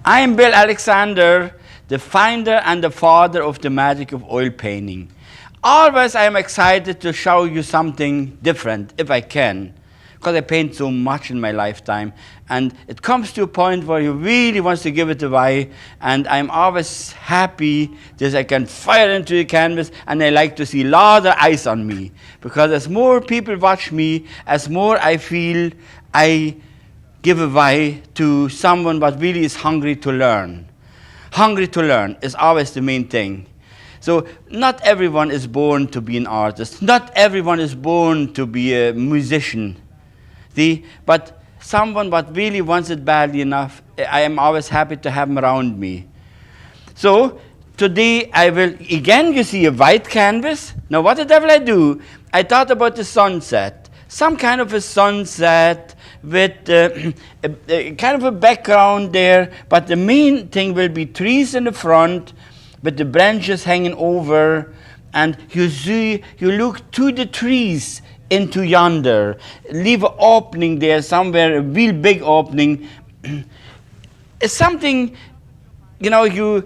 I am Bill Alexander, the founder and the father of the magic of oil painting. Always I am excited to show you something different, if I can, because I paint so much in my lifetime. And it comes to a point where you really want to give it away, and I'm always happy that I can fire into the canvas, and I like to see a lot of eyes on me. Because as more people watch me, as more I feel I give away to someone that really is hungry to learn. Hungry to learn is always the main thing. So not everyone is born to be an artist. Not everyone is born to be a musician. See? But someone that really wants it badly enough, I am always happy to have them around me. So today I will, again you see a white canvas. Now what the devil I do? I thought about the sunset. Some kind of a sunset with a kind of a background there, but the main thing will be trees in the front with the branches hanging over, and you see, you look to the trees into yonder, leave an opening there somewhere, a real big opening. It's something, you know, you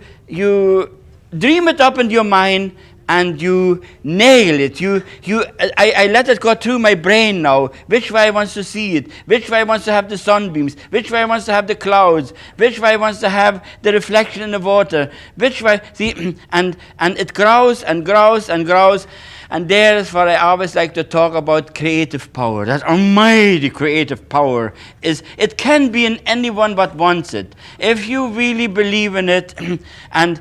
dream it up in your mind, and you nail it. I let it go through my brain now. Which way I want to see it? Which way I want to have the sunbeams? Which way I want to have the clouds? Which way I want to have the reflection in the water? Which way? See, and it grows and grows and grows. And there's what I always like to talk about: creative power. That almighty creative power is, it can be in anyone but wants it. If you really believe in it and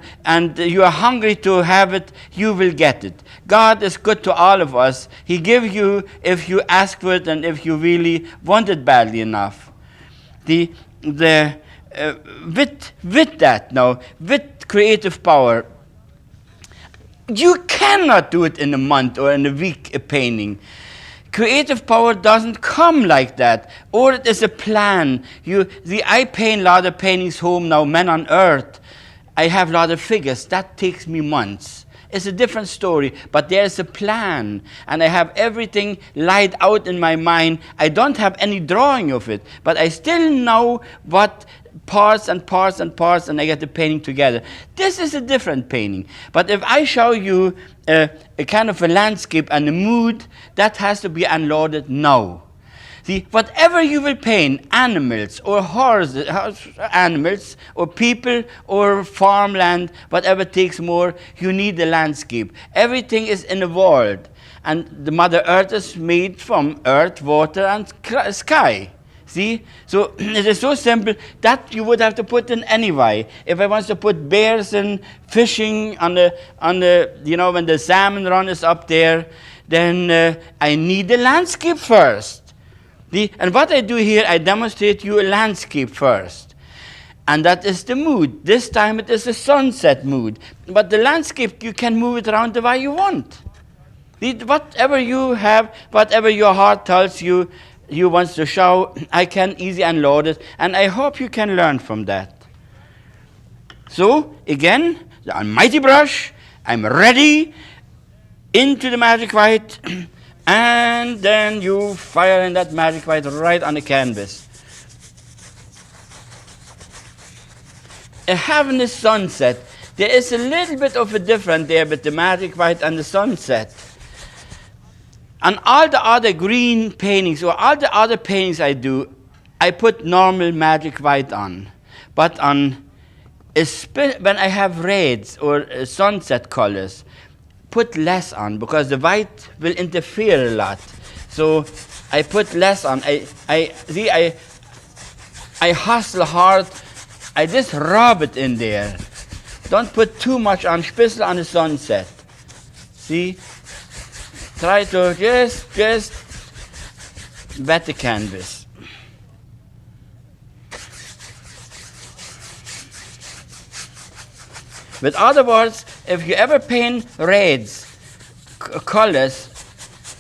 you are hungry to have it, you will get it. God is good to all of us. He gives you if you ask for it and if you really want it badly enough. With that now, with creative power, you cannot do it in a month or in a week, a painting. Creative power doesn't come like that, or it is a plan. I paint a lot of paintings home now, Men on Earth. I have a lot of figures. That takes me months. It's a different story, but there's a plan, and I have everything laid out in my mind. I don't have any drawing of it, but I still know what parts and parts and parts, and I get the painting together. This is a different painting. But if I show you a kind of a landscape and a mood, that has to be unloaded now. See, whatever you will paint, animals or horses, animals or people or farmland, whatever takes more, you need the landscape. Everything is in the world. And the Mother Earth is made from earth, water, and sky. See? So it is so simple that you would have to put in anyway. If I want to put bears in fishing on the you know, when the salmon run is up there, then I need the landscape first. And what I do here, I demonstrate you a landscape first. And that is the mood. This time it is a sunset mood. But the landscape, you can move it around the way you want. Whatever you have, whatever your heart tells you, you want to show, I can easily unload it, and I hope you can learn from that. So, again, the almighty brush, I'm ready, into the magic white, and then you fire in that magic white right on the canvas. A heavenly sunset, there is a little bit of a difference there with the magic white and the sunset. On all the other green paintings, or all the other paintings I do, I put normal magic white on. But when I have reds or sunset colors, put less on, because the white will interfere a lot. So I put less on. I hustle hard. I just rub it in there. Don't put too much on, especially on the sunset. See? Try to just wet the canvas. With other words, if you ever paint reds, colors,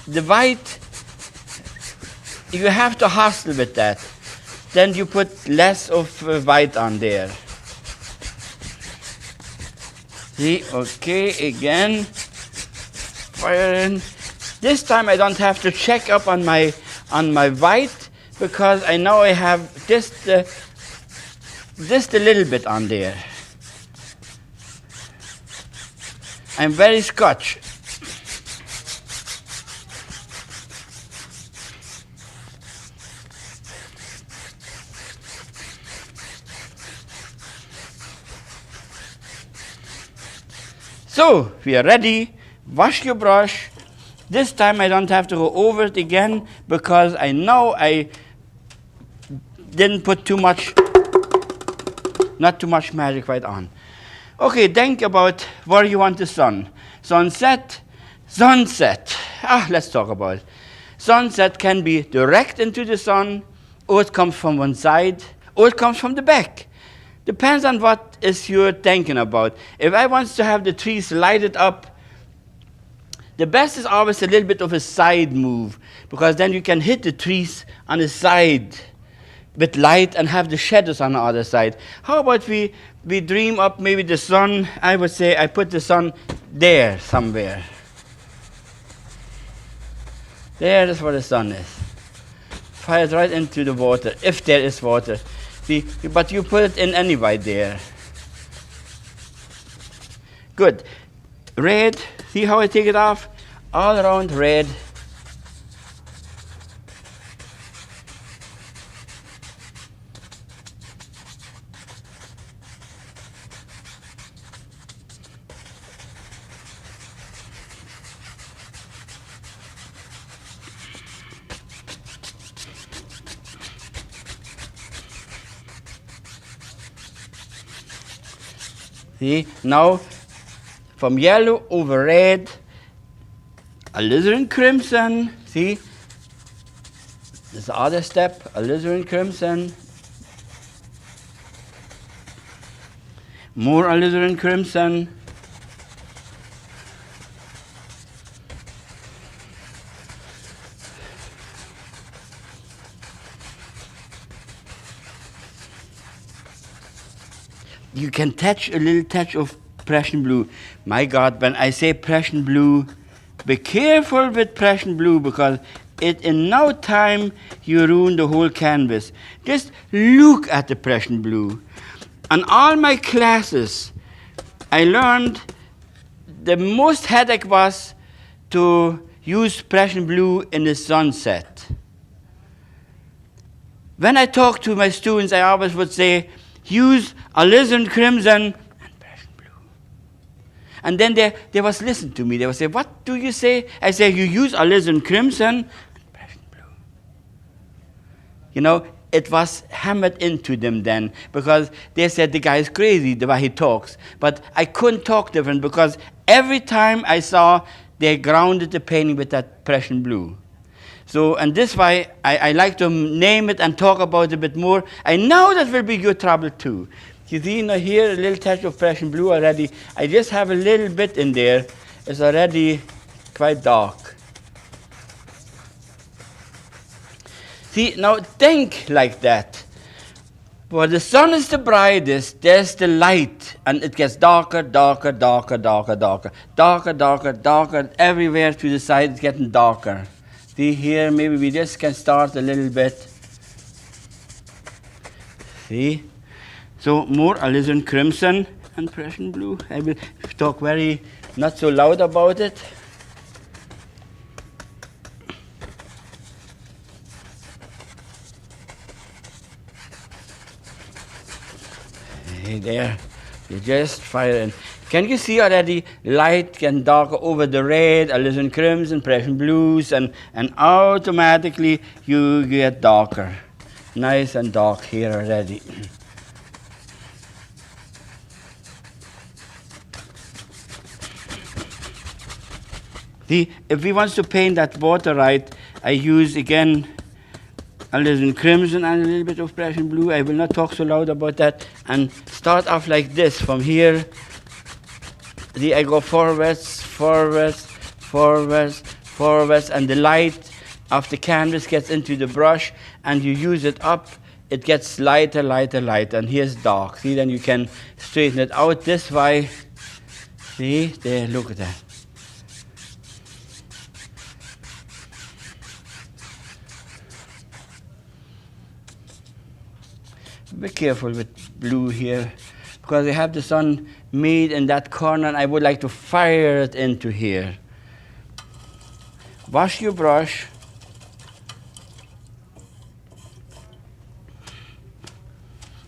the white, you have to hustle with that. Then you put less of white on there. See, okay, again, fire in. This time I don't have to check up on my white, because I know I have just just a little bit on there. I'm very Scotch. So, we are ready. Wash your brush. This time I don't have to go over it again because I know I didn't put not too much magic white on. Okay, think about where you want the sun. Sunset, sunset. Let's talk about it. Sunset can be direct into the sun, or it comes from one side, or it comes from the back. Depends on what is you're thinking about. If I want to have the trees lighted up, the best is always a little bit of a side move, because then you can hit the trees on the side with light and have the shadows on the other side. How about we dream up maybe the sun? I would say I put the sun there somewhere. There is where the sun is. Fire it right into the water, if there is water. See, but you put it in anyway there. Good. Red, see how I take it off? All around red. See, now from yellow over red, alizarin crimson, see? This is the other step, alizarin crimson. More alizarin crimson. You can touch a little touch of Prussian blue. My God, when I say Prussian blue, be careful with Prussian blue, because it in no time you ruin the whole canvas. Just look at the Prussian blue. On all my classes, I learned the most headache was to use Prussian blue in the sunset. When I talk to my students, I always would say, use alizarin crimson and Prussian blue. And then they was listen to me. They would say, what do you say? I say, you use alizarin crimson and Prussian blue. You know, it was hammered into them then, because they said the guy is crazy the way he talks. But I couldn't talk different, because every time I saw, they grounded the painting with that Prussian blue. So, and this way, I like to name it and talk about it a bit more. I know that will be your trouble too. You see, now here, a little touch of Prussian blue already. I just have a little bit in there. It's already quite dark. See, now think like that. Where the sun is the brightest, there's the light, and it gets darker, darker, darker, darker, darker. Darker, darker, darker, everywhere to the side it's getting darker. See here, maybe we just can start a little bit. See? So more alizarin crimson and Prussian blue. I will talk very, not so loud about it. Hey there, you just fire in. Can you see already light can darker over the red, alizarin crimson, Prussian blues, and automatically you get darker. Nice and dark here already. See, if we want to paint that water right, I use again alizarin crimson and a little bit of Prussian blue. I will not talk so loud about that. And start off like this from here. See, I go forwards, forwards, forwards, forwards, and the light of the canvas gets into the brush, and you use it up. It gets lighter, lighter, lighter, and here's dark. See, then you can straighten it out this way. See, there, look at that. Be careful with blue here, because I have the sun made in that corner and I would like to fire it into here. Wash your brush.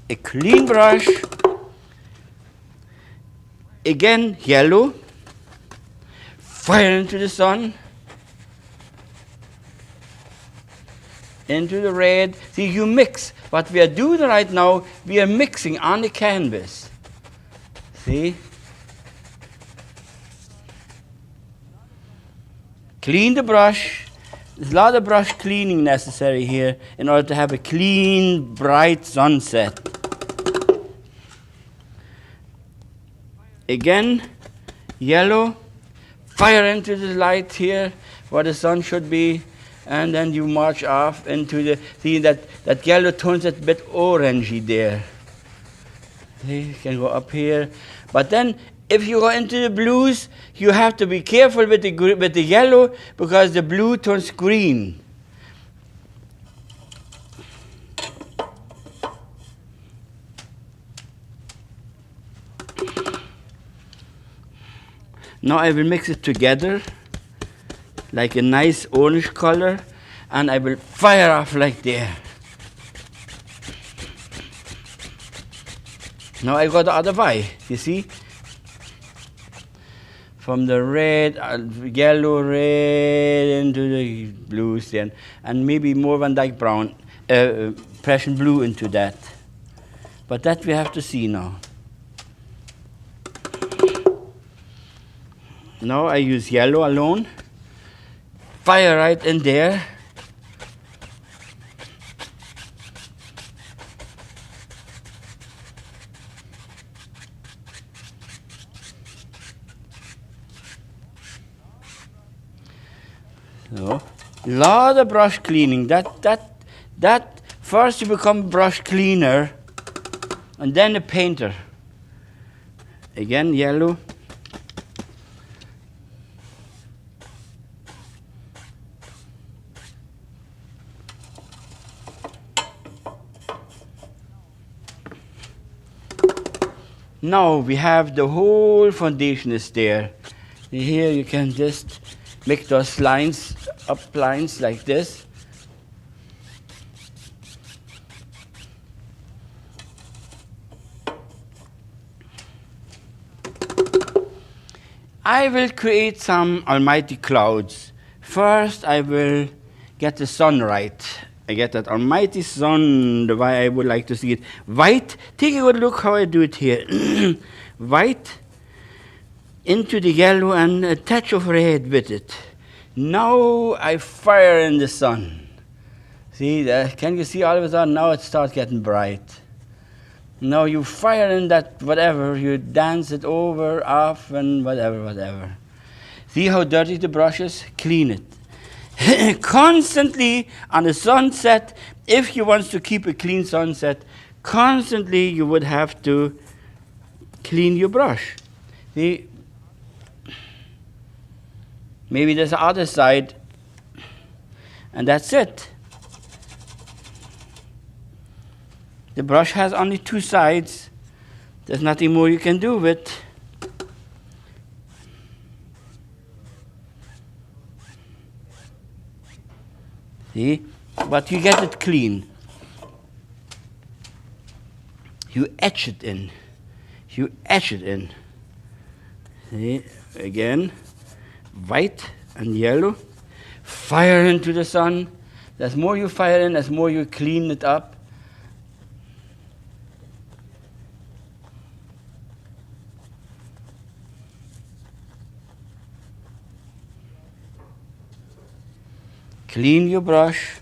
A clean brush. Again, yellow. Fire into the sun. Into the red. See, you mix. What we are doing right now, we are mixing on the canvas. See? Clean the brush. There's a lot of brush cleaning necessary here in order to have a clean, bright sunset. Again, yellow. Fire into the light here where the sun should be. And then you march off into the, see that yellow turns it a bit orangey there. See, you can go up here. But then if you go into the blues, you have to be careful with the yellow because the blue turns green. Now I will mix it together like a nice orange color, and I will fire off like there. Now I go the other way, you see? From the red, yellow, red, into the blues then, and maybe more Van Dyke brown, Prussian blue into that. But that we have to see now. Now I use yellow alone. Fire right in there. So, lot of brush cleaning. That first you become brush cleaner, and then a painter. Again, yellow. Now we have the whole foundation is there. Here you can just make those lines, up lines like this. I will create some almighty clouds. First I will get the sun right. I get that almighty sun, the way I would like to see it. White, take a good look how I do it here. White into the yellow and a touch of red with it. Now I fire in the sun. See, can you see all of a sudden now it starts getting bright. Now you fire in that whatever, you dance it over, off, and whatever. See how dirty the brush is? Clean it. Constantly on a sunset, if you want to keep a clean sunset, constantly you would have to clean your brush. See, maybe there's the other side, and that's it. The brush has only two sides. There's nothing more you can do with. See? But you get it clean. You etch it in. You etch it in. See? Again, white and yellow. Fire into the sun. There's more you fire in, there's more you clean it up. Clean your brush.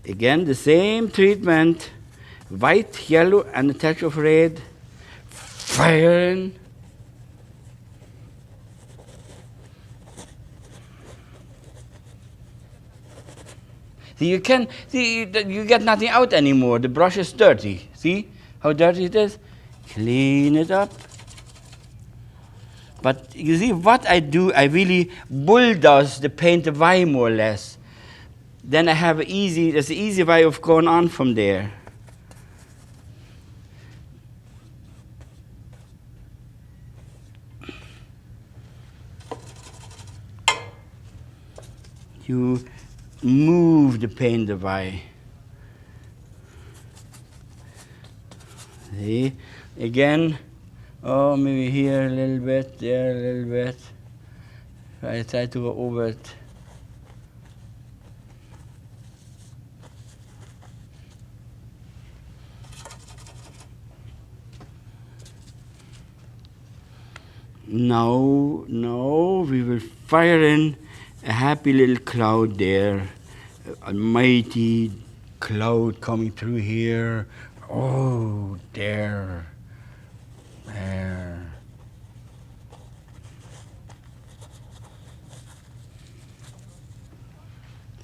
Again, the same treatment. White, yellow, and a touch of red. Fire in. See, you get nothing out anymore. The brush is dirty. See how dirty it is? Clean it up. But you see what I do, I really bulldoze the paint away more or less. then I have there's an easy way of going on from there. You move the paint away. See? Again, maybe here a little bit, there a little bit. I try to go over it. Now, we will fire in a happy little cloud there, a mighty cloud coming through here. Oh, there.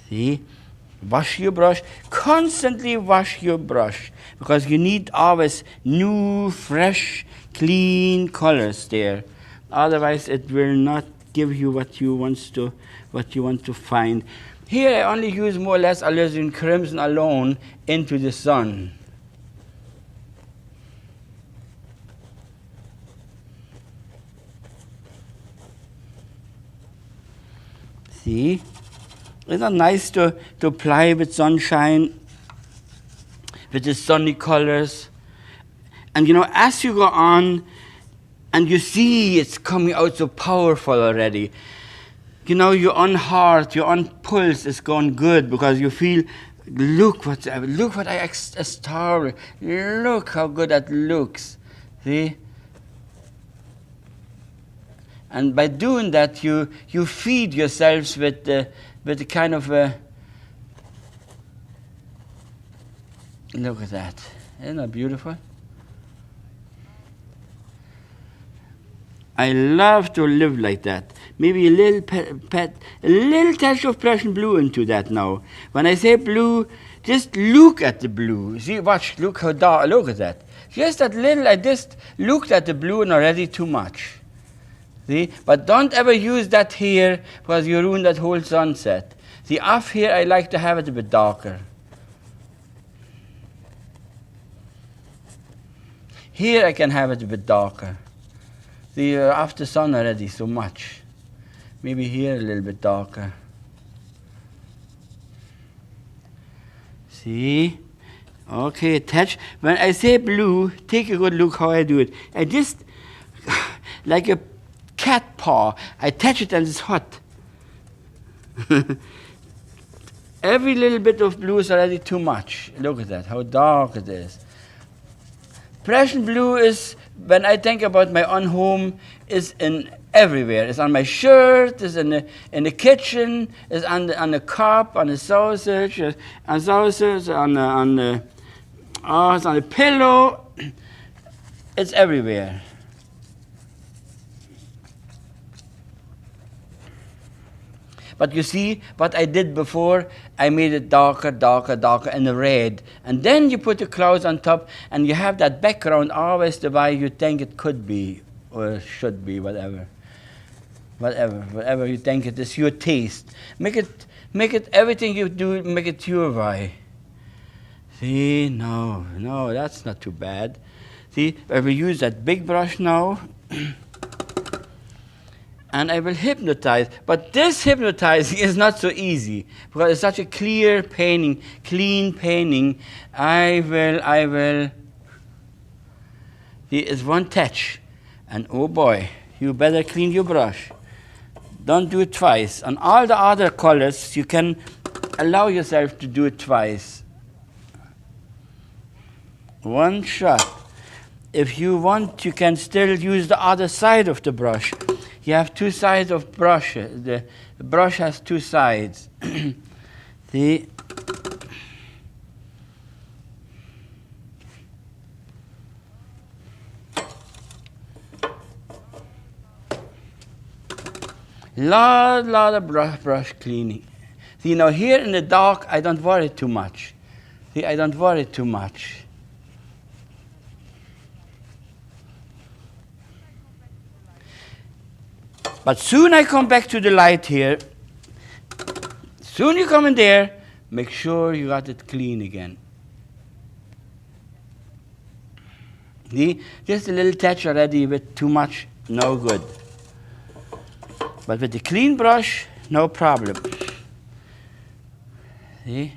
See? Wash your brush. Constantly wash your brush, because you need always new, fresh, clean colors there. Otherwise, it will not give you what you want to find. Here, I only use more or less alizarin crimson alone into the sun. See? Isn't it nice to play with sunshine, with the sunny colors? And as you go on, and you see it's coming out so powerful already, your own heart, your own pulse is going good, because you feel, look what I started. Look how good that looks. See? And by doing that, you feed yourselves with the kind of look at that. Isn't that beautiful? I love to live like that. Maybe a little a little touch of Prussian blue into that now. When I say blue, just look at the blue. See, watch, look how dark, look at that. Just that little, I just looked at the blue and already too much. See, but don't ever use that here, because you ruin that whole sunset. See, off here, I like to have it a bit darker. Here, I can have it a bit darker. See, off the sun already so much. Maybe here a little bit darker. See? Okay, touch. When I say blue, take a good look how I do it. I just, like a cat paw, I touch it and it's hot. Every little bit of blue is already too much. Look at that, how dark it is. Prussian blue is, when I think about my own home, is in everywhere. It's on my shirt, it's in the kitchen, it's on the cup, on the sausage, it's on the pillow. It's everywhere. But you see, what I did before, I made it darker, and the red. And then you put the clouds on top, and you have that background always the way you think it could be, or should be, whatever. Whatever you think it is, your taste. Make it everything you do, make it your way. See, no, that's not too bad. See, I will use that big brush now. And I will hypnotize. But this hypnotizing is not so easy, because it's such a clear painting, clean painting. I will. See, it's one touch. And oh boy, you better clean your brush. Don't do it twice. On all the other colors, you can allow yourself to do it twice. One shot. If you want, you can still use the other side of the brush. You have two sides of brush. The brush has two sides. See? Lot of brush cleaning. See, now here in the dark, I don't worry too much. See, I don't worry too much. But soon I come back to the light here. Soon you come in there, make sure you got it clean again. See, just a little touch already with too much, no good. But with the clean brush, no problem. See?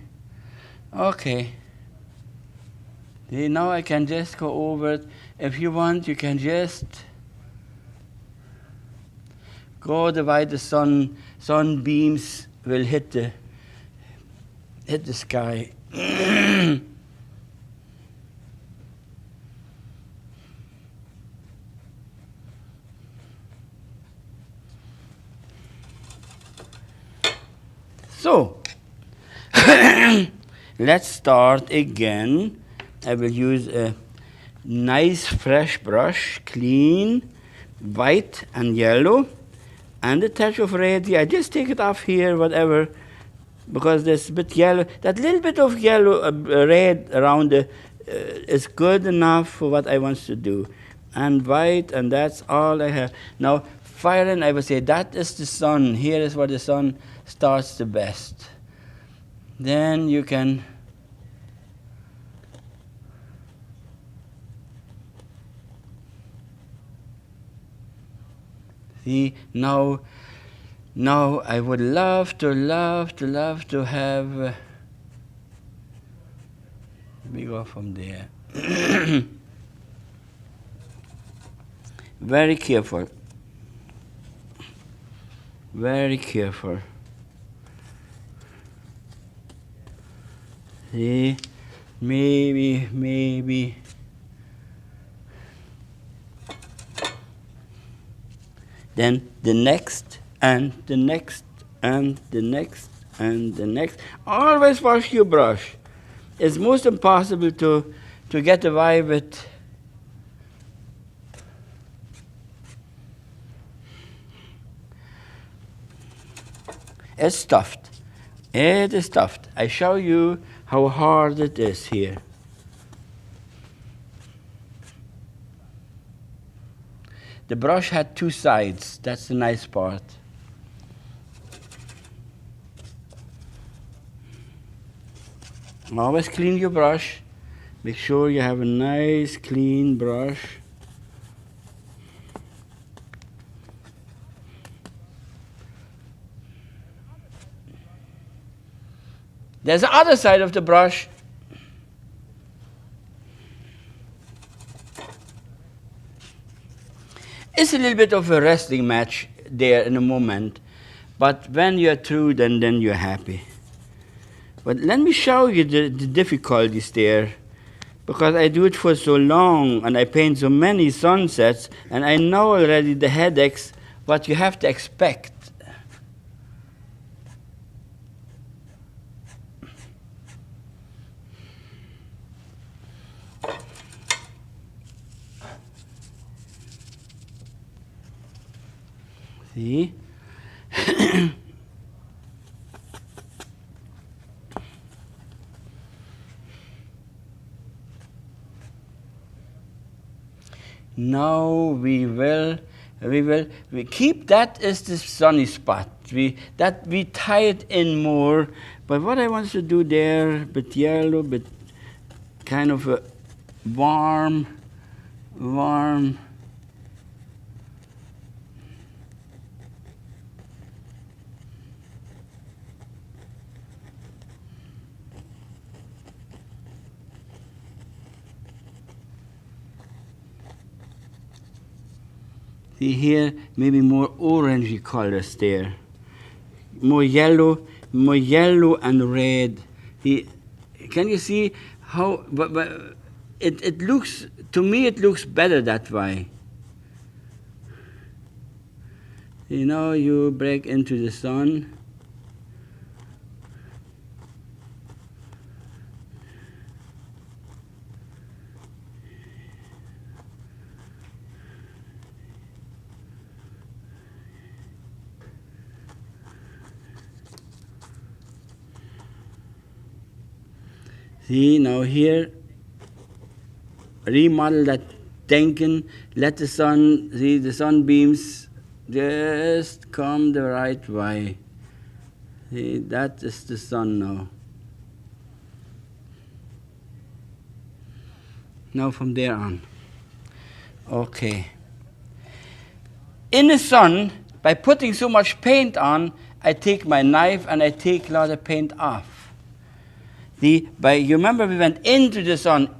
Okay. See, now I can just go over it. If you want, you can just go the way the sunbeams will hit the sky. So, let's start again. I will use a nice fresh brush, clean, white and yellow, and a touch of red. I just take it off here, whatever, because there's a bit yellow. That little bit of yellow, red around is good enough for what I want to do. And white, and that's all I have. Now, firing, I would say that is the sun. Here is where the sun starts the best. Then you can see now I would love to have let me go from there. Very careful. Very careful. See, maybe. Then the next, and the next, and the next, and the next. Always wash your brush. It's most impossible to get away with it's stuffed. It is stuffed. I show you how hard it is here. The brush had two sides. That's the nice part. Always clean your brush. Make sure you have a nice clean brush. There's the other side of the brush. It's a little bit of a wrestling match there in a moment, but when you're through, then you're happy. But let me show you the difficulties there, because I do it for so long, and I paint so many sunsets, and I know already the headaches, what you have to expect. See? Now we keep that as the sunny spot. We tie it in more. But what I want to do there, bit yellow, bit kind of a warm. See here, maybe more orangey colors there. More yellow and red. Can you see how? But it looks, to me, it looks better that way. You know, you break into the sun. See, now here, remodel that thinking, let the sun, see the sunbeams just come the right way. See, that is the sun now. Now from there on. Okay. In the sun, by putting so much paint on, I take my knife and I take a lot of paint off. You remember we went into the sun,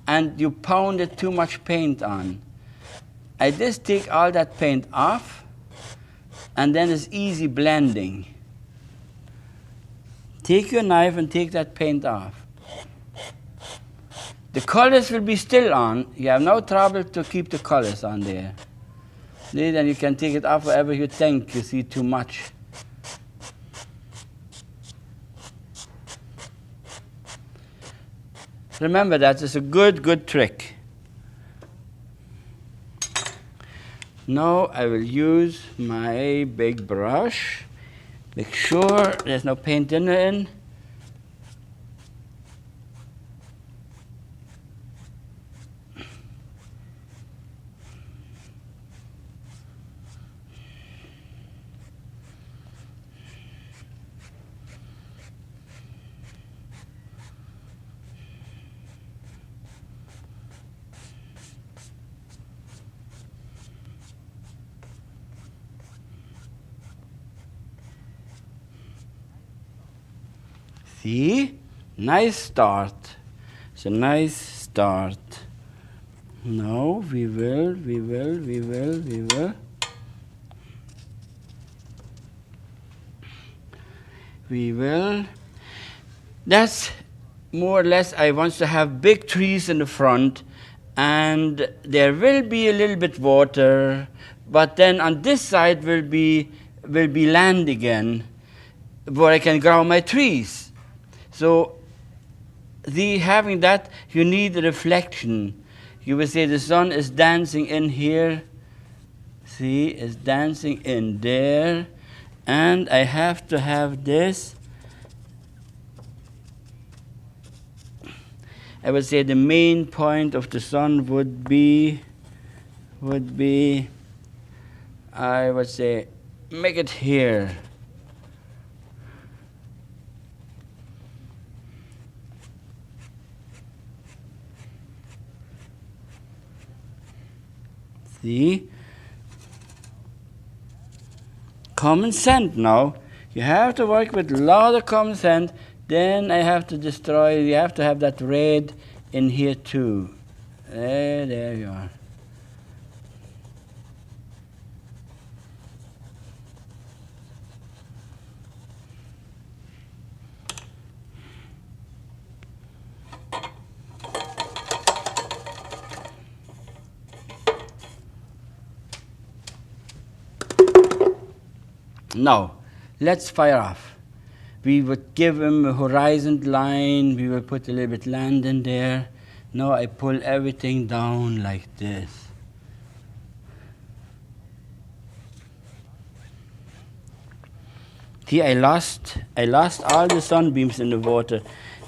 and you pounded too much paint on. I just take all that paint off, and then it's easy blending. Take your knife and take that paint off. The colors will be still on. You have no trouble to keep the colors on there. Then you can take it off wherever you think you see too much. Remember that, it's a good trick. Now I will use my big brush. Make sure there's no paint in it. See? Nice start. It's a nice start. Now we will. That's more or less, I want to have big trees in the front, and there will be a little bit water, but then on this side will be land again, where I can grow my trees. So having that, you need a reflection. You will say the sun is dancing in here. See, it's dancing in there. And I have to have this. I would say the main point of the sun would be, I would say, make it here. See? Common sense now. You have to work with a lot of common sense. Then I have to destroy, you have to have that red in here too. There you are. Now, let's fire off. We would give him a horizon line. We will put a little bit land in there. Now I pull everything down like this. See, I lost all the sunbeams in the water.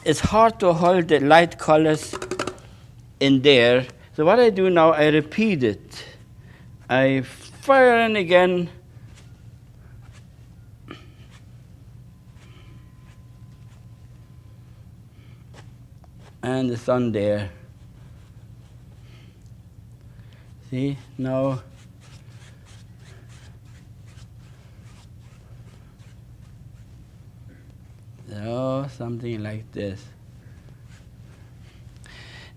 It's hard to hold the light colors in there. So what I do now, I repeat it. I fire in again. And the sun there. See, now something like this.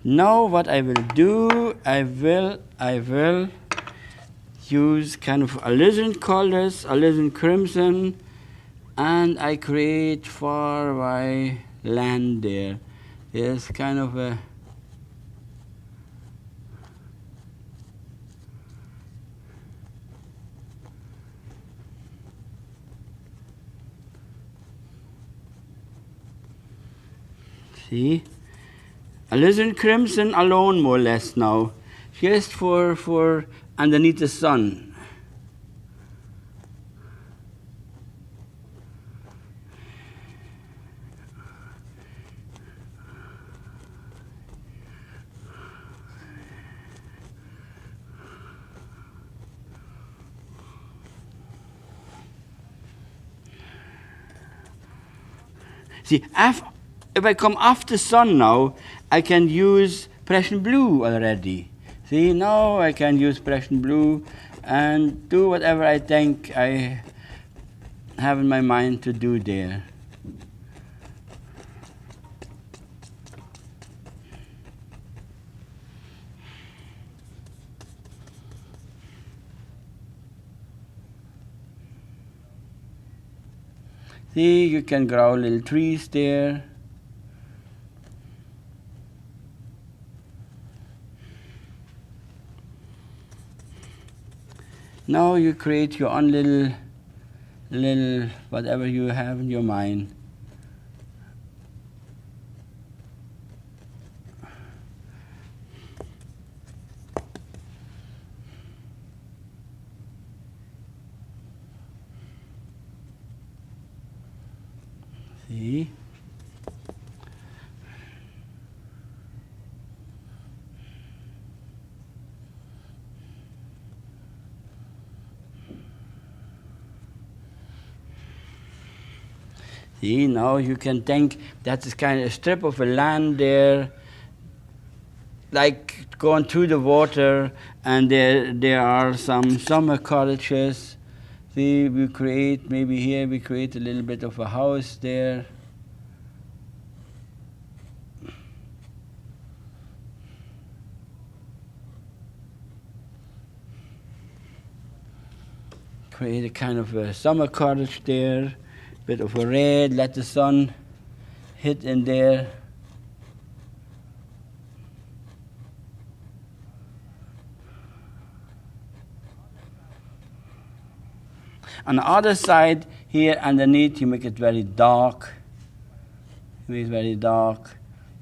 Now what I will do, I will use kind of alizarin colors, alizarin crimson, and I create far away land there. There's kind of a see, alizarin crimson alone, more or less now, just for underneath the sun. See, if I come off the sun now, I can use Prussian blue already. See, now I can use Prussian blue and do whatever I think I have in my mind to do there. See, you can grow little trees there. Now you create your own little whatever you have in your mind. See? See, now you can think that's kind of a strip of a land there, like going through the water, and there are some summer cottages. See, we create, maybe here we create a little bit of a house there. Create a kind of a summer cottage there, bit of a red, let the sun hit in there. On the other side, here underneath, you make it very dark. You make it very dark.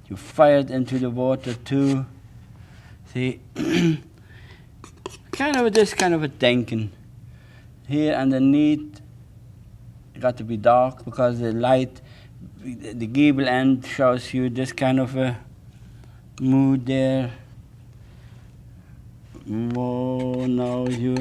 You fire it into the water too. See, kind of this kind of a thinking. Here underneath, it got to be dark because the light, the gable end shows you this kind of a mood there. Oh, no, you.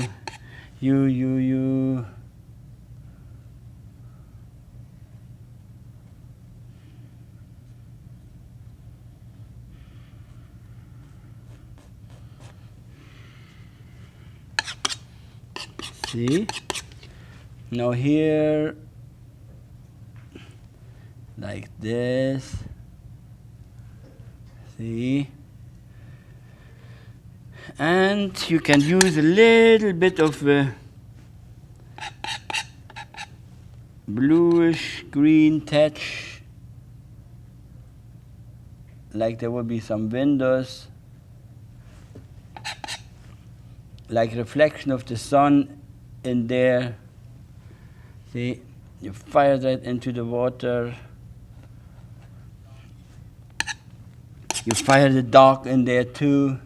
See? Now here, like this. See? And you can use a little bit of bluish green touch, like there will be some windows, like reflection of the sun in there. See, you fire that into the water. You fire the dark in there too.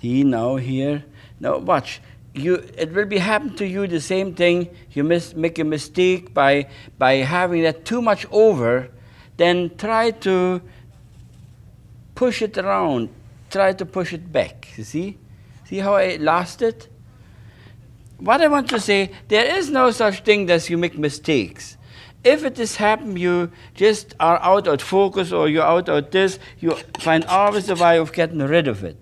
See, now here, now watch. It will be happen to you the same thing. You make a mistake by having that too much over. Then try to push it around. Try to push it back. You see how I lost it. What I want to say, there is no such thing as you make mistakes. If it has happened, you just are out of focus or you're out of this. You find always a way of getting rid of it.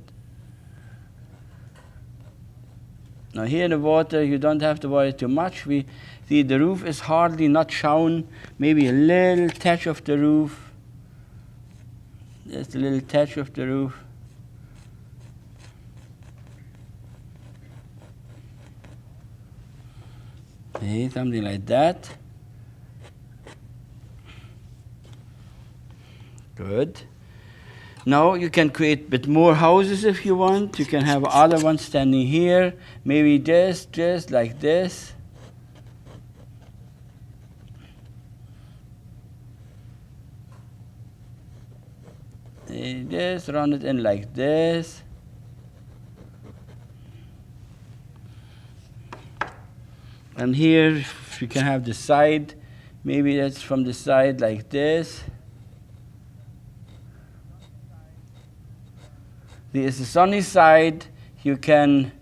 Now here in the water, you don't have to worry too much. We see the roof is hardly not shown. Maybe a little touch of the roof. Just a little touch of the roof. See, something like that. Good. Now you can create a bit more houses if you want. You can have other ones standing here. Maybe just like this. This, round it in like this. And here you can have the side. Maybe that's from the side like this. This is the sunny side. You can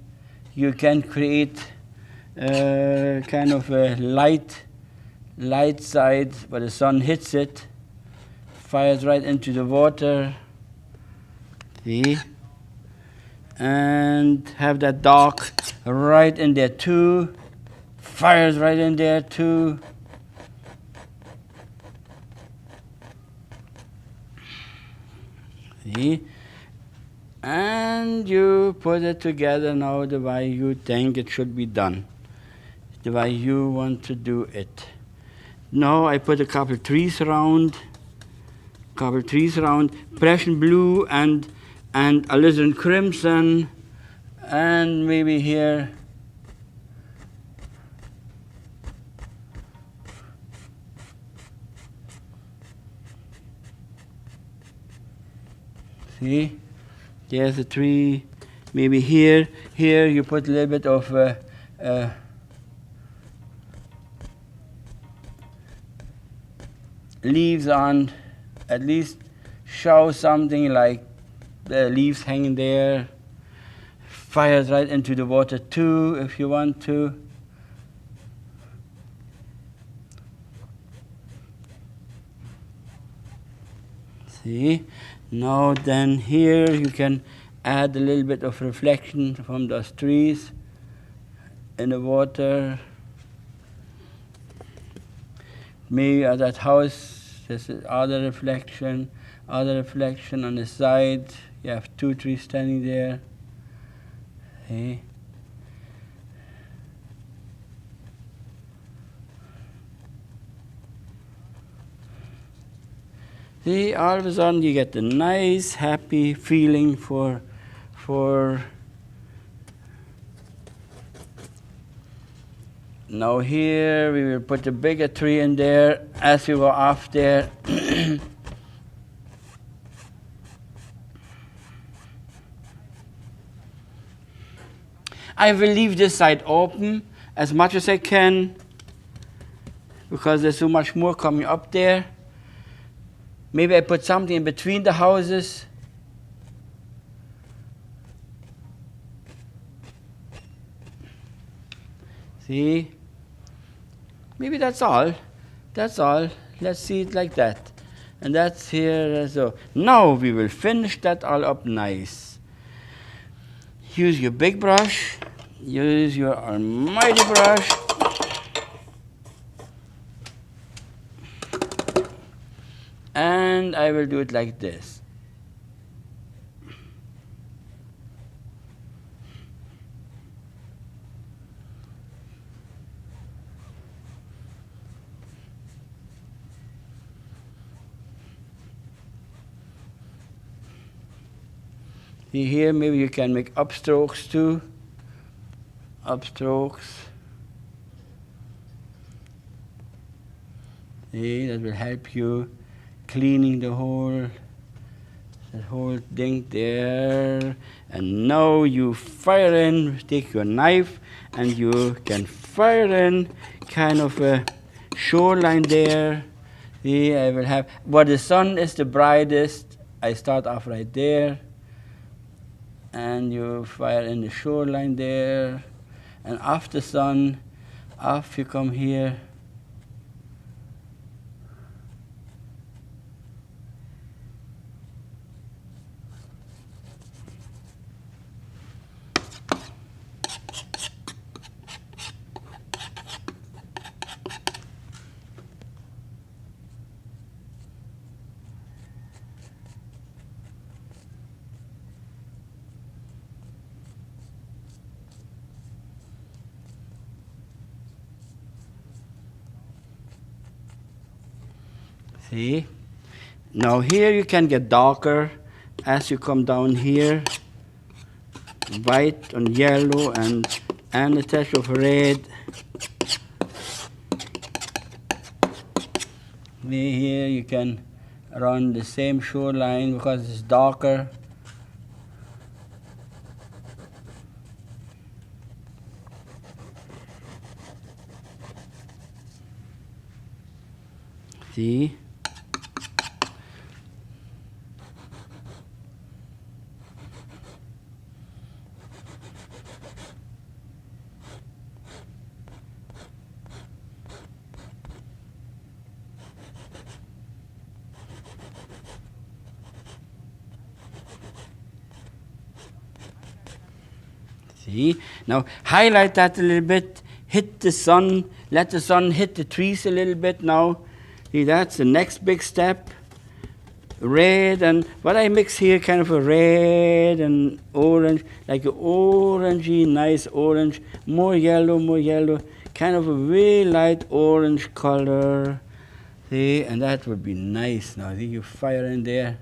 create kind of a light side where the sun hits it, fires right into the water. See? And have that dark right in there too. Fires right in there too. See? And you put it together now the way you think it should be done, the way you want to do it. Now I put a couple trees around, Prussian blue and alizarin crimson, and maybe here see, there's a tree. Maybe here you put a little bit of leaves on, at least show something like the leaves hanging there. Fires right into the water too, if you want to. See? Now then here you can add a little bit of reflection from those trees in the water. Maybe at that house there's other reflection on the side. You have two trees standing there. See? See, all of a sudden you get the nice, happy feeling for now here we will put a bigger tree in there as we go off there. I will leave this side open as much as I can because there's so much more coming up there. Maybe I put something in between the houses. See? Maybe that's all. That's all. Let's see it like that. And that's here. So now we will finish that all up nice. Use your big brush. Use your almighty brush. And I will do it like this. See here, maybe you can make upstrokes too. Upstrokes. See, that will help you cleaning the whole thing there. And now you fire in, take your knife, and you can fire in kind of a shoreline there. See, I will have, where the sun is the brightest, I start off right there. And you fire in the shoreline there. And off the sun, off you come here. See? Now here you can get darker as you come down here. White and yellow and a touch of red. Here you can around the same shoreline because it's darker. See? See? Now highlight that a little bit, hit the sun, let the sun hit the trees a little bit now. See, that's the next big step. Red and what I mix here, kind of a red and orange, like an orangey, nice orange, more yellow, kind of a very light orange color. See, and that would be nice now. See, you fire in there.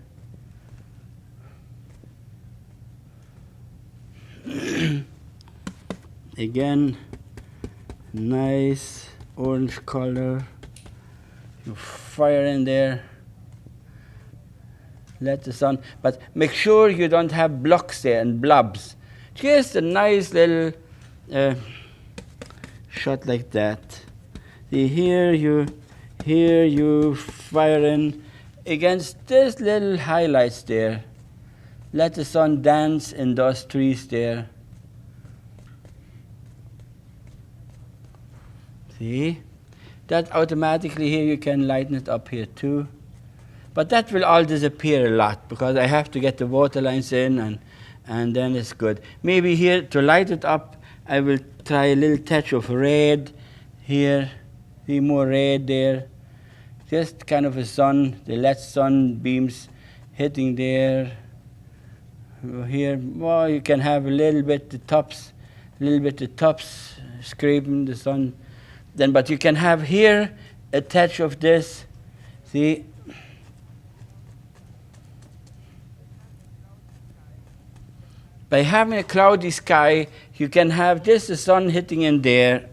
Again, nice orange color. You fire in there. Let the sun, but make sure you don't have blocks there and blobs. Just a nice little shot like that. See, here you fire in against this little highlights there. Let the sun dance in those trees there. See? That automatically here you can lighten it up here too. But that will all disappear a lot because I have to get the water lines in and then it's good. Maybe here to light it up, I will try a little touch of red here. See more red there. Just kind of a sun, the LED sunbeams hitting there. Here, well, you can have a little bit the tops scraping the sun. Then, but you can have here a touch of this. See? By having a cloudy sky, you can have just the sun hitting in there.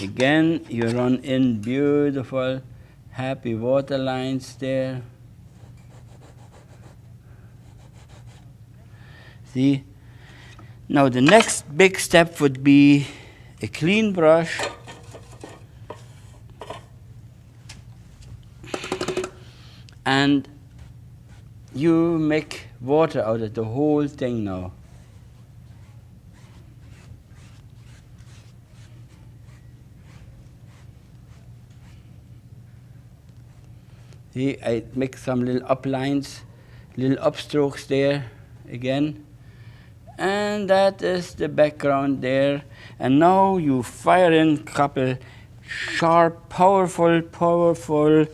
Again, you run in beautiful, happy water lines there. See? Now the next big step would be a clean brush. And you make water out of the whole thing now. See, I make some little uplines, little upstrokes there again. And that is the background there. And now you fire in a couple sharp, powerful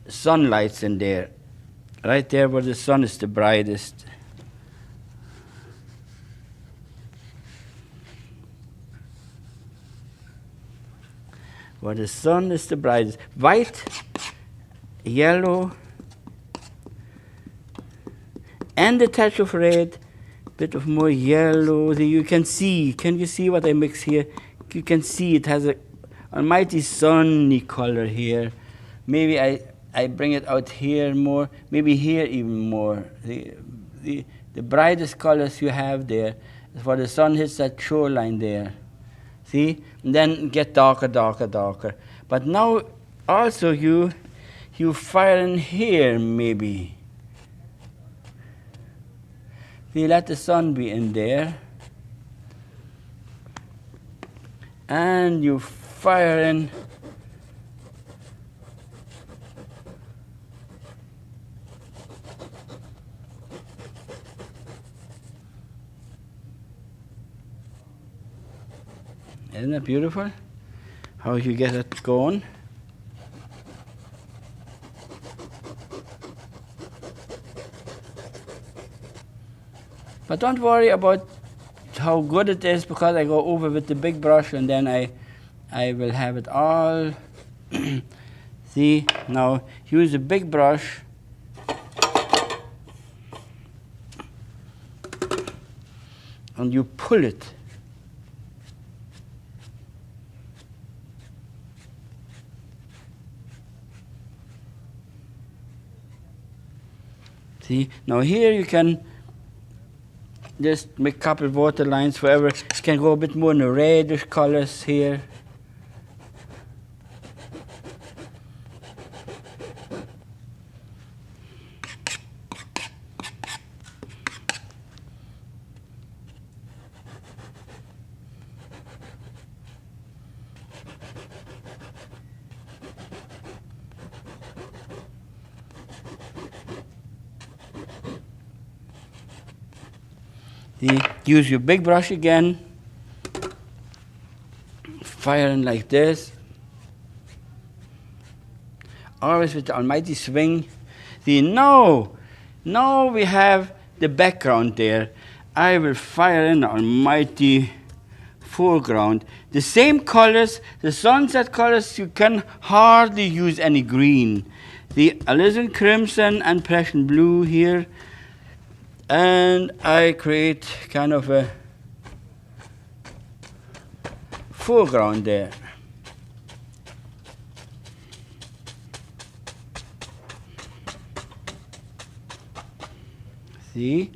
sunlights in there. Right there where the sun is the brightest. Where the sun is the brightest. White, yellow, and a touch of red, bit of more yellow. You can see, can you see what I mix here? You can see it has a almighty sunny color here. Maybe I bring it out here more, maybe here even more. The brightest colors you have there, for the sun hits that shoreline there. See? And then get darker. But now also you fire in here maybe. You let the sun be in there. And you fire in Isn't that beautiful? How you get it going? But don't worry about how good it is because I go over with the big brush and then I will have it all. See, now use a big brush. And you pull it. See, now here you can just make a couple water lines forever. You can go a bit more in the reddish colors here. See, use your big brush again. Fire in like this. Always with the almighty swing. See, now we have the background there. I will fire in the almighty foreground. The same colors, the sunset colors, you can hardly use any green. The alizarin crimson and Prussian blue here. And I create kind of a foreground there. See?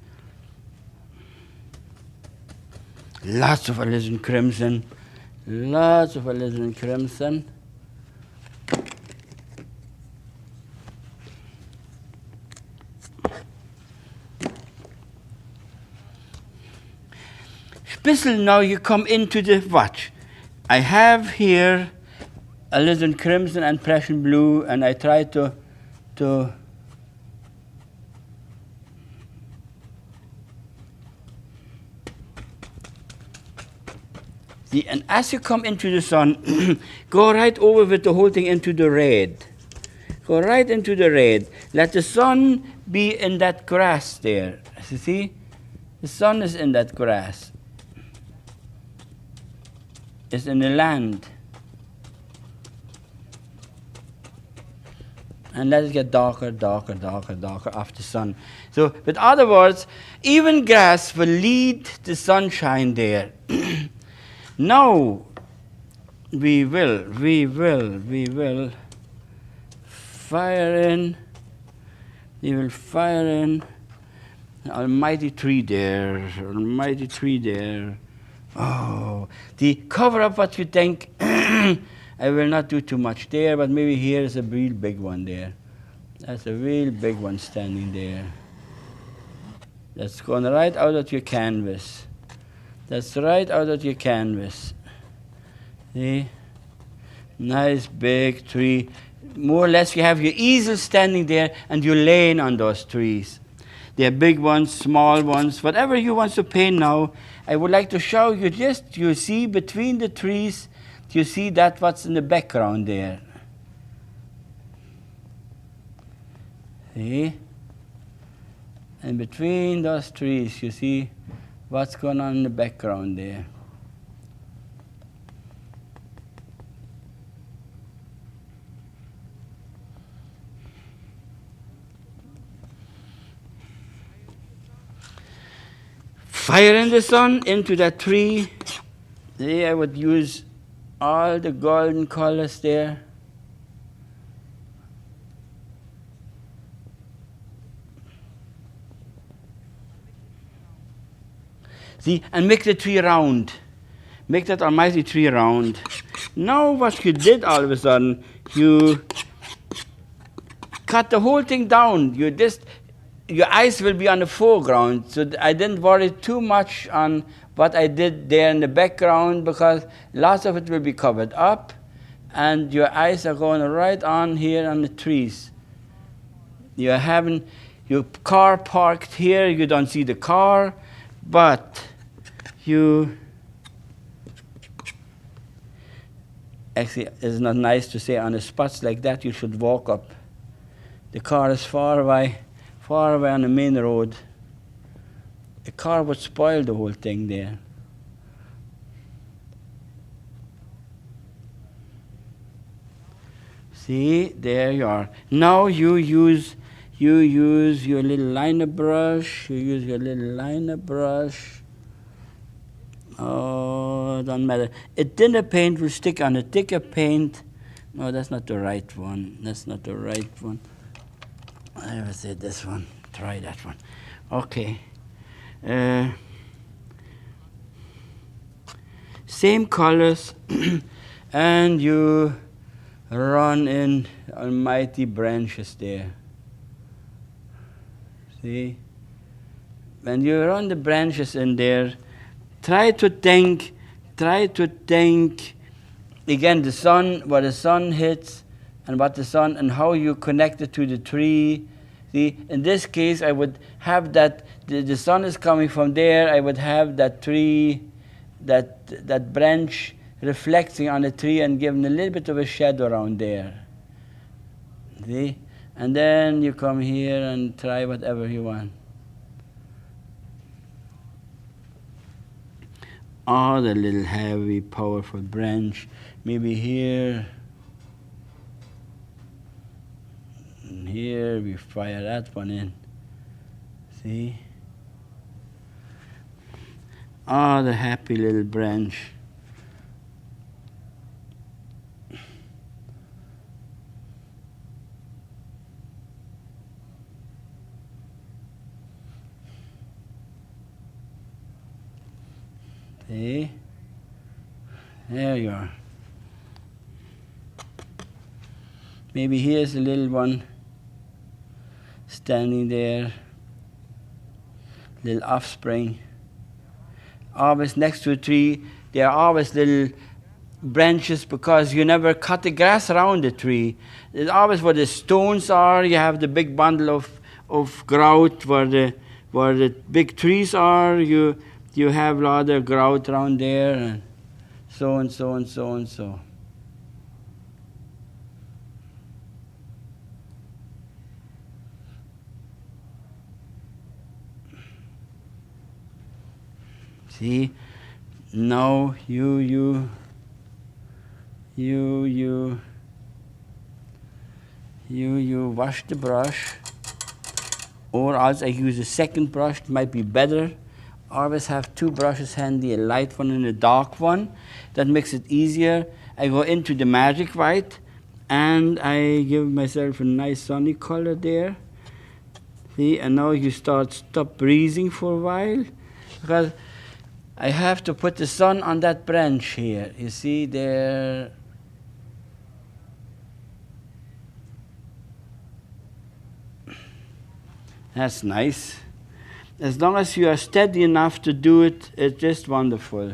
Lots of alizarin crimson. Lots of alizarin crimson. Bissel, now you come into the watch. I have here alizarin crimson and Prussian blue, and I try to see, and as you come into the sun, go right over with the whole thing into the red. Go right into the red. Let the sun be in that grass there. You see? The sun is in that grass. It's in the land. And let it get darker, darker, darker, darker after the sun. So, with other words, even grass will lead the sunshine there. Now, we will fire in. We will fire in an almighty tree there, almighty tree there. Oh, the cover up what you think. I will not do too much there, but maybe here is a real big one there. That's a real big one standing there. That's going right out of your canvas. That's right out of your canvas. See? Nice big tree. More or less you have your easel standing there and you're laying on those trees. They're big ones, small ones, whatever you want to paint now. I would like to show you just, you see between the trees, you see that what's in the background there. See? And between those trees, you see what's going on in the background there. Fire in the sun into that tree. There I would use all the golden colors there. See, and make the tree round. Make that almighty tree round. Now what you did all of a sudden, you cut the whole thing down. You just, your eyes will be on the foreground. So I didn't worry too much on what I did there in the background because lots of it will be covered up and your eyes are going right on here on the trees. You're having your car parked here, you don't see the car, but you, actually it's not nice to say on the spots like that you should walk up. The car is far away on the main road. A car would spoil the whole thing there. See, there you are. Now you use your little liner brush. You use your little liner brush. Oh, don't matter. A thinner paint will stick on a thicker paint. No, that's not the right one. That's not the right one. I ever said this one. try that one. Okay. Same colors, and you run in almighty branches there. See? When you run the branches in there, try to think, again, the sun, what the sun hits, and what the sun, and how you connect it to the tree. See, in this case, I would have that, the sun is coming from there, I would have that tree, that branch reflecting on the tree and giving a little bit of a shadow around there. See? And then you come here and try whatever you want. Oh, the little heavy, powerful branch. Maybe here. And here we fire that one in. See? Oh, the happy little branch. See? There you are. Maybe here's a little one standing there, little offspring. Always next to a tree, there are always little branches because you never cut the grass around the tree. There's always where the stones are, you have the big bundle of grout. Where the big trees are, you have a lot of grout around there, and so and so and so and so. See, now you wash the brush, or else I use a second brush, it might be better. Always have two brushes handy, a light one and a dark one. That makes it easier. I go into the magic white, and I give myself a nice sunny color there. See, and now you stop breathing for a while, because I have to put the sun on that branch here. You see there. That's nice. As long as you are steady enough to do it, it's just wonderful.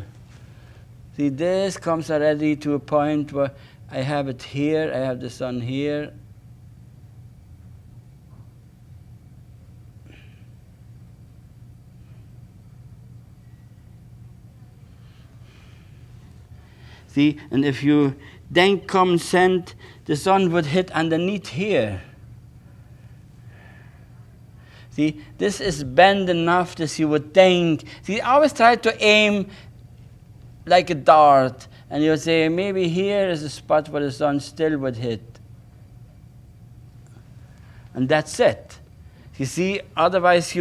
See, this comes already to a point where I have it here, I have the sun here. See, and if you then come send, the sun would hit underneath here. See, this is bend enough that you would think. See, I always try to aim like a dart, and you say, maybe here is a spot where the sun still would hit. And that's it. You see, otherwise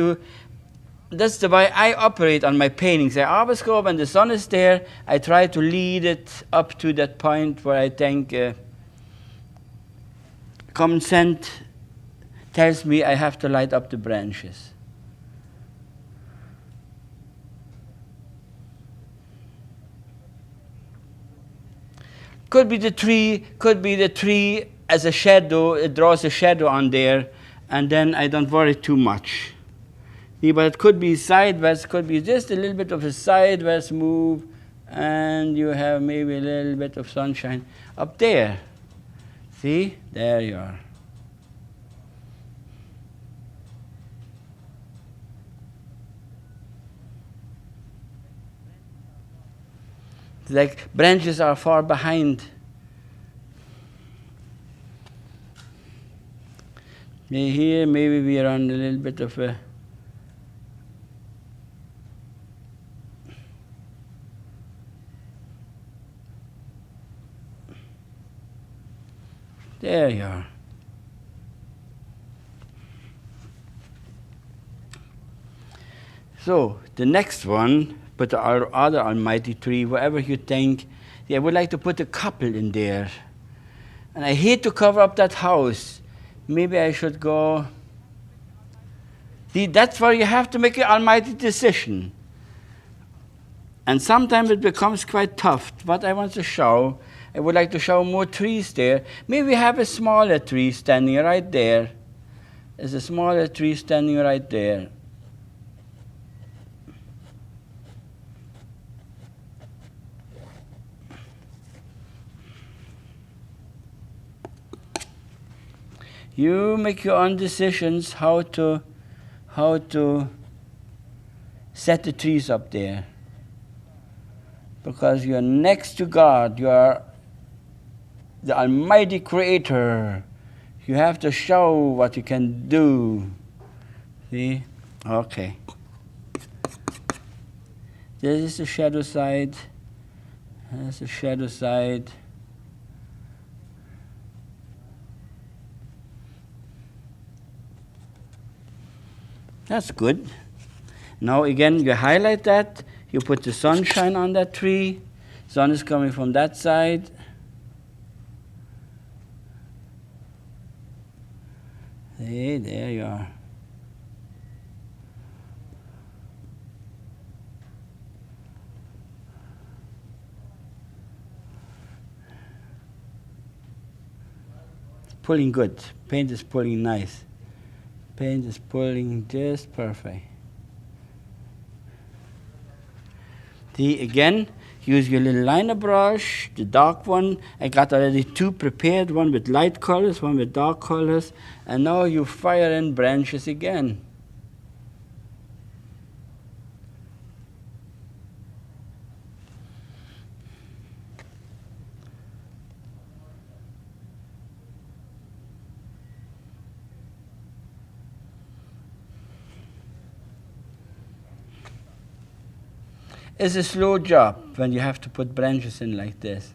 that's the way I operate on my paintings. I always go, when the sun is there, I try to lead it up to that point where I think common sense tells me I have to light up the branches. Could be the tree as a shadow, it draws a shadow on there, and then I don't worry too much. See, but it could be sideways, could be just a little bit of a sideways move, and you have maybe a little bit of sunshine up there. See, there you are. Like branches are far behind. Here, maybe we are on a little bit of a there you are. So the next one, put the other almighty tree, wherever you think. I would like to put a couple in there. And I hate to cover up that house. Maybe I should go See, that's where you have to make an almighty decision. And sometimes it becomes quite tough. What I want to show, I would like to show more trees there. Maybe we have a smaller tree standing right there. There's a smaller tree standing right there. You make your own decisions how to set the trees up there. Because you're next to God, you are the Almighty Creator. You have to show what you can do. See? Okay. This is the shadow side. That's the shadow side. That's good. Now again, you highlight that. You put the sunshine on that tree. Sun is coming from that side. See, there you are. It's pulling good. Paint is pulling nice. Paint is pulling just perfect. See, again, use your little liner brush, the dark one. I got already two prepared, one with light colors, one with dark colors. And now you fire in branches again. It's a slow job when you have to put branches in like this.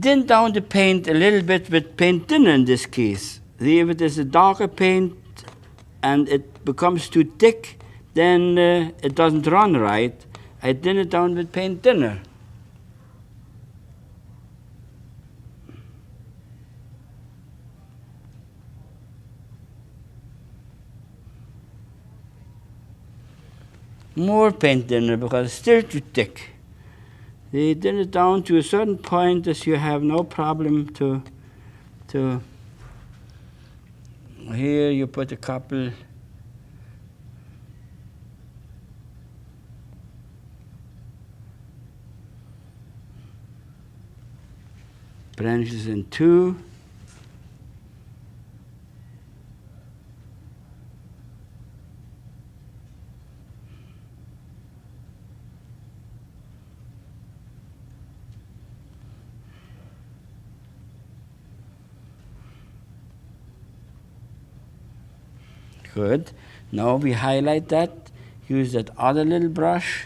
Thin down the paint a little bit with paint thinner in this case. See, if it is a darker paint and it becomes too thick, then it doesn't run right. I thin it down with paint thinner. More paint thinner because it's still too thick. They thin it down to a certain point that you have no problem to here you put a couple branches in two. Good. Now we highlight that. Use that other little brush.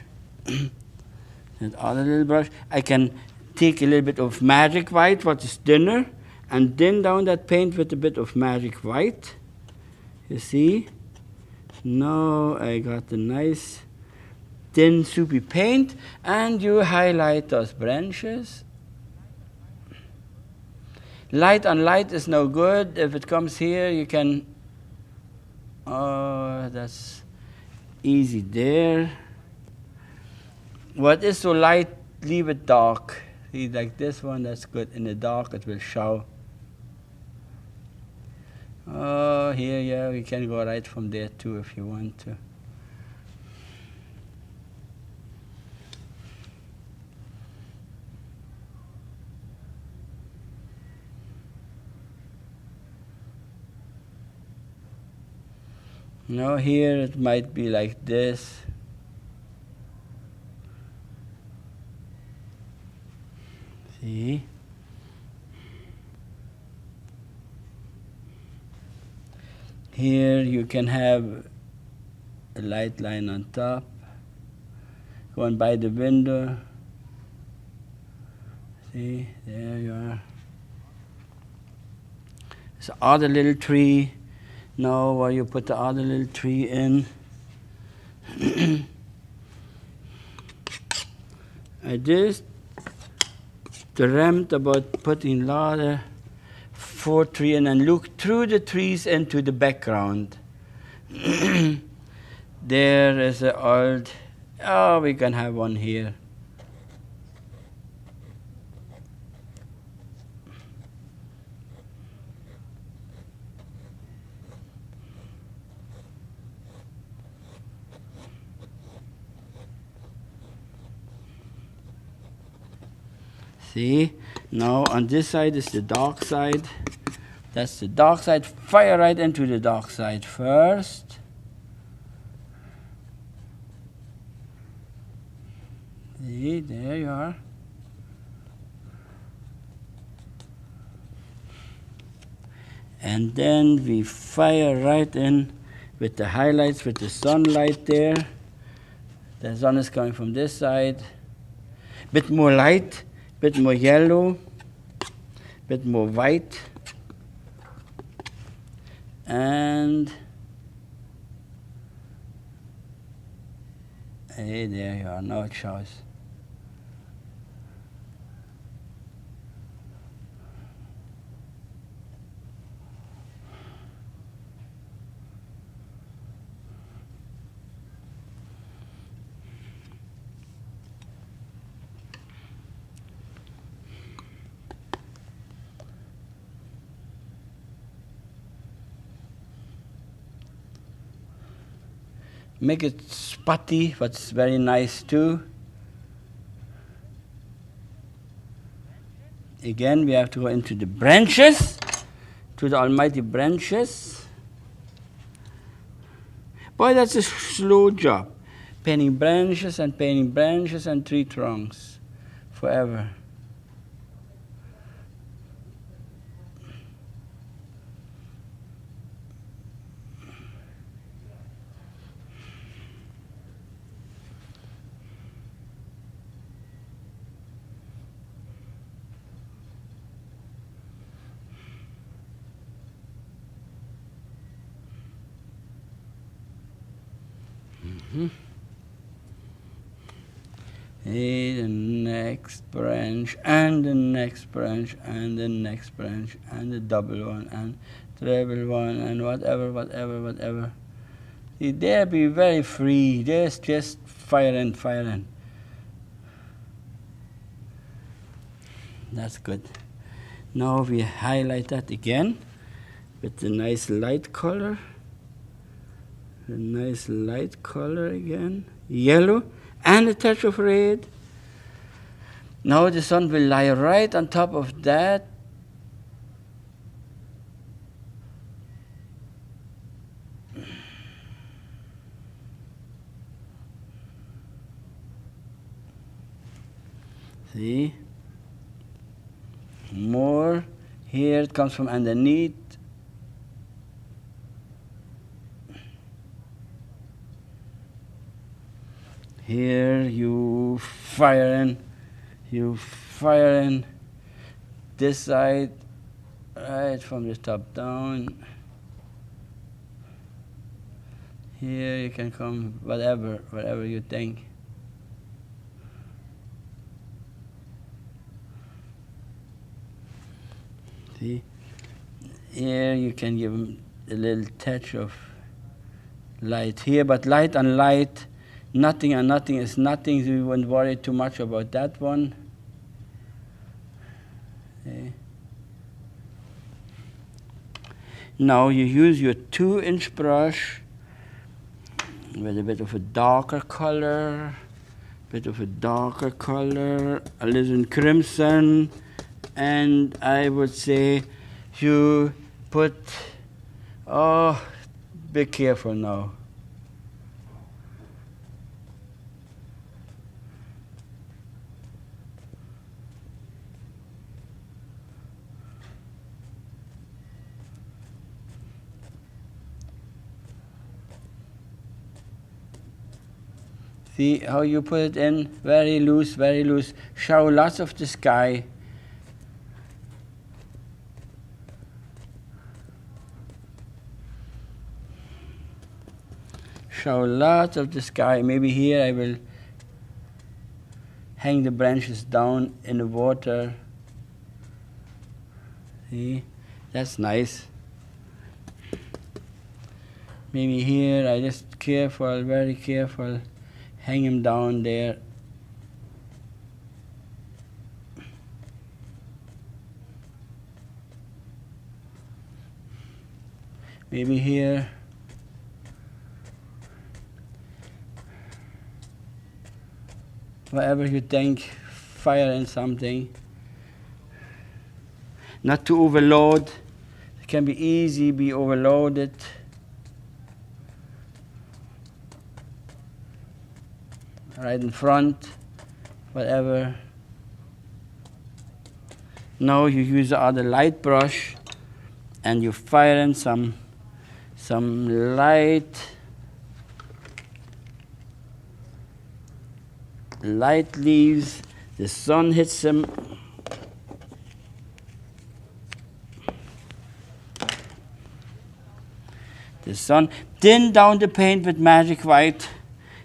That other little brush. I can take a little bit of magic white, what is thinner, and thin down that paint with a bit of magic white. You see? Now I got the nice thin soupy paint, and you highlight those branches. Light on light is no good. If it comes here, you can. Oh, that's easy there. What is so light, leave it dark. See, like this one, that's good. In the dark, it will show. Oh, here, yeah, we can go right from there too if you want to. Now here it might be like this. See? Here you can have a light line on top, going by the window. See, there you are. It's the other little tree. Now where you put the other little tree in. I just dreamt about putting a lot of fourth tree and then look through the trees into the background. There is an old, oh, we can have one here. See, now on this side is the dark side. That's the dark side. Fire right into the dark side first. See, there you are. And then we fire right in with the highlights, with the sunlight there. The sun is coming from this side. Bit more light, bit more yellow, bit more white. And hey, there you are, now it shows. Make it spotty, but it's very nice too. Again, we have to go into the branches, to the almighty branches. Boy, that's a slow job. Painting branches and tree trunks forever. The next branch, and the next branch, and the next branch, and the double one, and treble one, and whatever. See, there be very free. There's just fire in. That's good. Now we highlight that again with the nice light color. A nice light color again, yellow, and a touch of red. Now the sun will lie right on top of that. See? More. Here it comes from underneath. Here you fire in this side, right from the top down. Here you can come whatever you think. See? Here you can give them a little touch of light here, but light on light, nothing and nothing is nothing, so we won't worry too much about that one. Okay. Now you use your 2-inch brush with a bit of a darker color, a little crimson, and I would say you put, oh, be careful now. See how you put it in? Very loose, very loose. Show lots of the sky. Show lots of the sky. Maybe here I will hang the branches down in the water. See? That's nice. Maybe here, I just careful, very careful, hang him down there. Maybe here. Whatever you think, fire in something. Not to overload. It can be easy, be overloaded. Right in front, whatever. Now you use the other light brush and you fire in some light leaves. The sun hits them. The sun. Thin down the paint with magic white.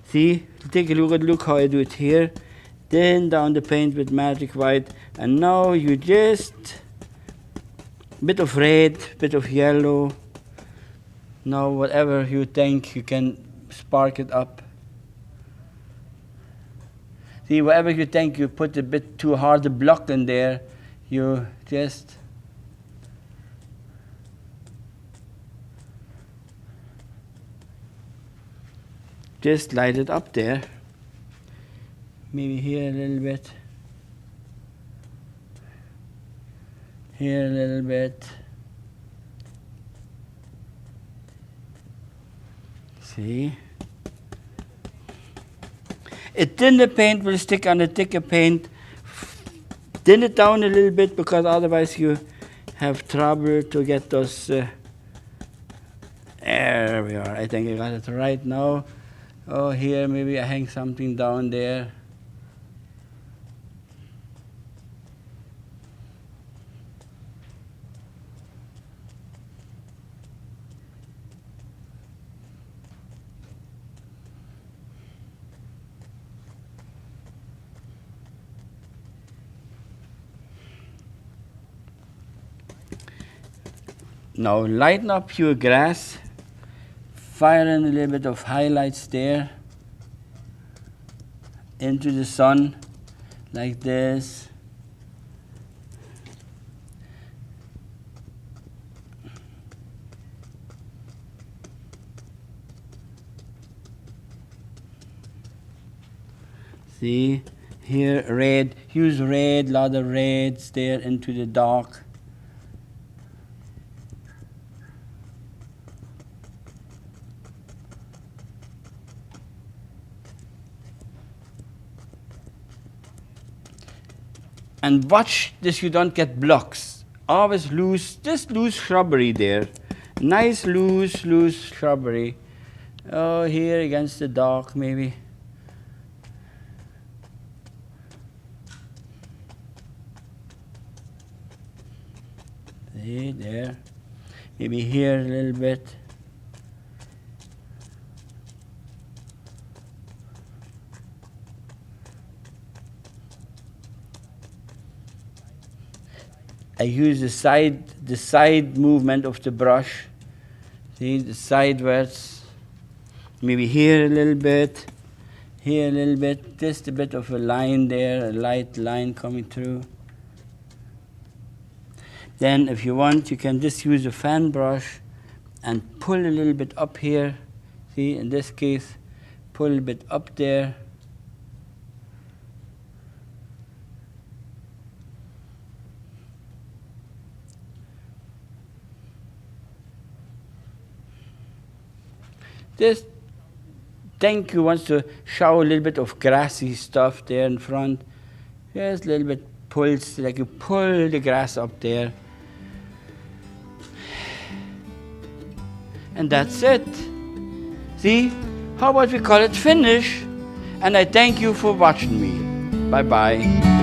See, take a look how I do it here. Thin down the paint with magic white. And now you just, bit of red, bit of yellow. Now whatever you think, you can spark it up. See, whatever you think you put a bit too hard a block in there, you just light it up there. Maybe here a little bit. Here a little bit. See? A thinner paint will stick on a thicker paint. Thin it down a little bit because otherwise you have trouble to get those. There we are. I think I got it right now. Oh, here maybe I hang something down there. Now lighten up your grass, fire in a little bit of highlights there into the sun like this. See, here red, use red, lot of reds there into the dark. And watch this, you don't get blocks. Always loose, just loose shrubbery there. Nice loose shrubbery. Oh, here against the dark maybe. See, there. Maybe here a little bit. I use the side movement of the brush. See, the sideways. Maybe here a little bit, here a little bit, just a bit of a line there, a light line coming through. Then if you want, you can just use a fan brush and pull a little bit up here. See, in this case, pull a bit up there. Just think you want to show a little bit of grassy stuff there in front. Just a little bit pulls, like you pull the grass up there. And that's it. See? How about we call it finish? And I thank you for watching me. Bye-bye.